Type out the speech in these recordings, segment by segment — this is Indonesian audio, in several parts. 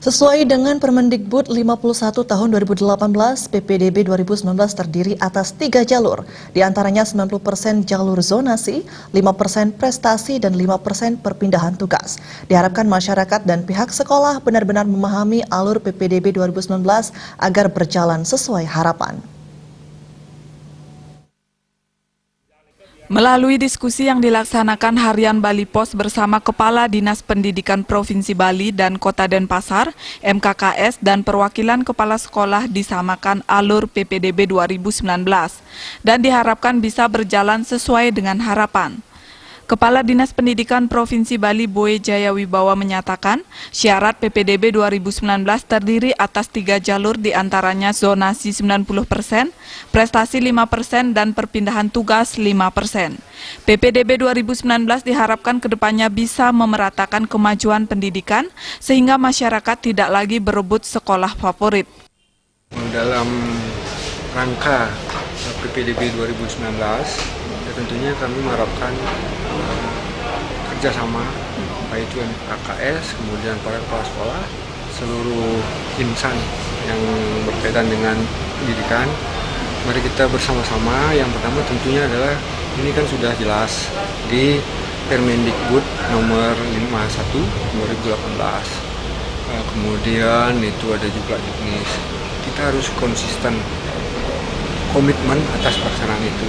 Sesuai dengan Permendikbud 51 tahun 2018, PPDB 2019 terdiri atas 3 jalur, di antaranya 90% jalur zonasi, 5% prestasi, dan 5% perpindahan tugas. Diharapkan masyarakat dan pihak sekolah benar-benar memahami alur PPDB 2019 agar berjalan sesuai harapan. Melalui diskusi yang dilaksanakan Harian Bali Pos bersama Kepala Dinas Pendidikan Provinsi Bali dan Kota Denpasar, MKKS, dan perwakilan kepala sekolah disamakan alur PPDB 2019 dan diharapkan bisa berjalan sesuai dengan harapan. Kepala Dinas Pendidikan Provinsi Bali Boe Jayawibawa menyatakan syarat PPDB 2019 terdiri atas 3 jalur diantaranya zonasi 90%, prestasi 5%, dan perpindahan tugas 5%. PPDB 2019 diharapkan kedepannya bisa memeratakan kemajuan pendidikan sehingga masyarakat tidak lagi berebut sekolah favorit. Dalam rangka PPDB 2019, tentunya kami mengharapkan kerjasama, baik itu MKKS, kemudian para kepala sekolah, seluruh insan yang berkaitan dengan pendidikan. Mari kita bersama-sama, yang pertama tentunya adalah, ini kan sudah jelas di Permendikbud nomor 51 2018. Kemudian itu ada juga juknis. Kita harus konsisten, komitmen atas pelaksanaan itu.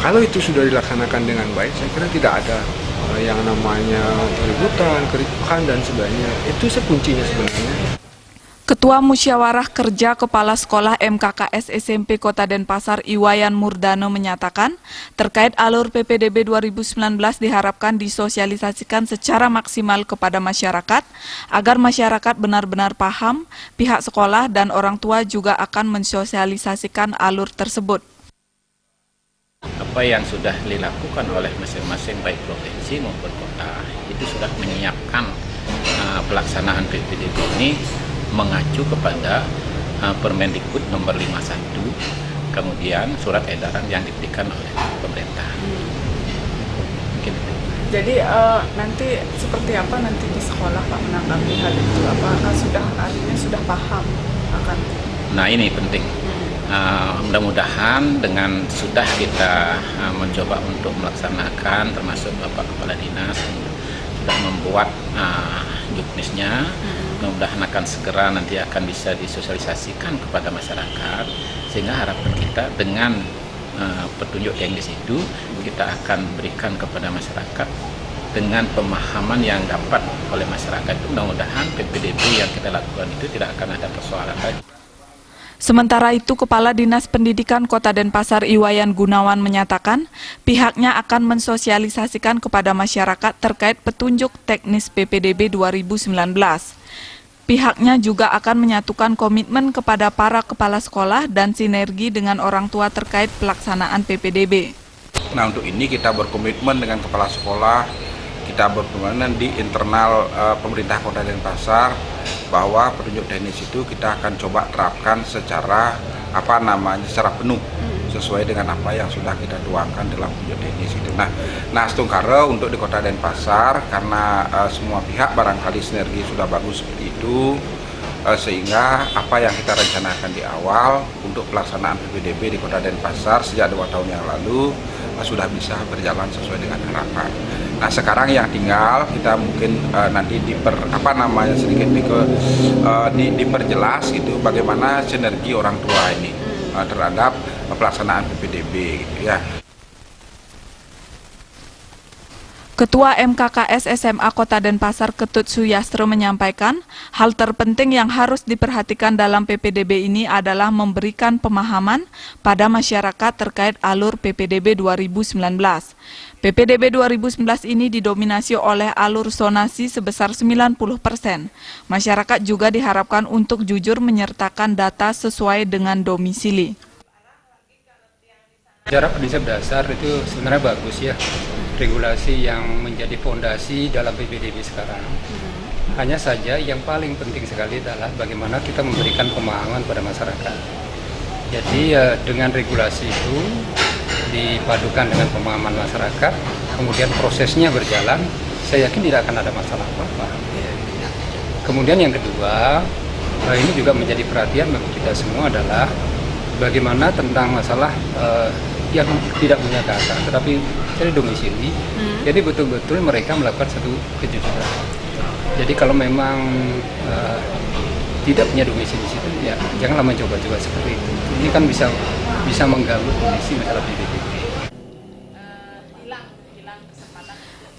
Kalau itu sudah dilaksanakan dengan baik, saya kira tidak ada yang namanya keributan, kericuhan, dan sebagainya. Itu kuncinya sebenarnya. Ketua Musyawarah Kerja Kepala Sekolah MKKS SMP Kota Denpasar Iwayan Murdano menyatakan, terkait alur PPDB 2019 diharapkan disosialisasikan secara maksimal kepada masyarakat, agar masyarakat benar-benar paham, pihak sekolah dan orang tua juga akan mensosialisasikan alur tersebut. Apa yang sudah dilakukan oleh masing-masing baik provinsi maupun kota itu sudah menyiapkan pelaksanaan PPDB ini mengacu kepada Permendikbud nomor 51, kemudian surat edaran yang diberikan oleh pemerintah. Mungkin. Jadi nanti seperti apa nanti di sekolah Pak menanggapi hal itu? Apakah sudah paham akan? Nah, ini penting. Mudah-mudahan dengan sudah kita mencoba untuk melaksanakan, termasuk Bapak Kepala Dinas sudah membuat juknisnya, mudah-mudahan akan segera nanti akan bisa disosialisasikan kepada masyarakat, sehingga harapan kita dengan petunjuk teknis itu kita akan berikan kepada masyarakat dengan pemahaman yang dapat oleh masyarakat. Mudah-mudahan PPDB yang kita lakukan itu tidak akan ada persoalan lagi. Sementara itu, Kepala Dinas Pendidikan Kota Denpasar Iwayan Gunawan menyatakan pihaknya akan mensosialisasikan kepada masyarakat terkait petunjuk teknis PPDB 2019. Pihaknya juga akan menyatukan komitmen kepada para kepala sekolah dan sinergi dengan orang tua terkait pelaksanaan PPDB. Nah, untuk ini kita berkomitmen dengan kepala sekolah, kita berkomitmen di internal pemerintah Kota Denpasar bahwa petunjuk teknis itu kita akan coba terapkan secara secara penuh sesuai dengan apa yang sudah kita tuangkan dalam petunjuk teknis itu. Nah setungkara untuk di Kota Denpasar karena semua pihak barangkali sinergi sudah bagus seperti itu, sehingga apa yang kita rencanakan di awal untuk pelaksanaan PPDB di Kota Denpasar sejak 2 tahun yang lalu sudah bisa berjalan sesuai dengan harapan. Nah, sekarang yang tinggal kita mungkin nanti diperjelas gitu bagaimana sinergi orang tua ini terhadap pelaksanaan PPDB gitu ya. Ketua MKKS SMA Kota Denpasar Ketut Suyastro menyampaikan, hal terpenting yang harus diperhatikan dalam PPDB ini adalah memberikan pemahaman pada masyarakat terkait alur PPDB 2019. PPDB 2019 ini didominasi oleh alur zonasi sebesar 90%. Masyarakat juga diharapkan untuk jujur menyertakan data sesuai dengan domisili. Jarak prinsip dasar itu sebenarnya bagus ya, regulasi yang menjadi fondasi dalam PPDB sekarang. Hanya saja yang paling penting sekali adalah bagaimana kita memberikan pemahaman pada masyarakat. Jadi dengan regulasi itu dipadukan dengan pemahaman masyarakat, kemudian prosesnya berjalan, saya yakin tidak akan ada masalah apa-apa. Kemudian yang kedua, ini juga menjadi perhatian bagi kita semua adalah bagaimana tentang masalah yang tidak punya kakak tetapi cari domisili. Jadi betul-betul mereka melakukan satu kejujuran. Jadi kalau memang tidak punya domisili di situ, ya janganlah mencoba-coba seperti itu. Ini kan bisa mengganggu kondisi masalah PPDB.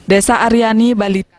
Desa Aryani, Bali.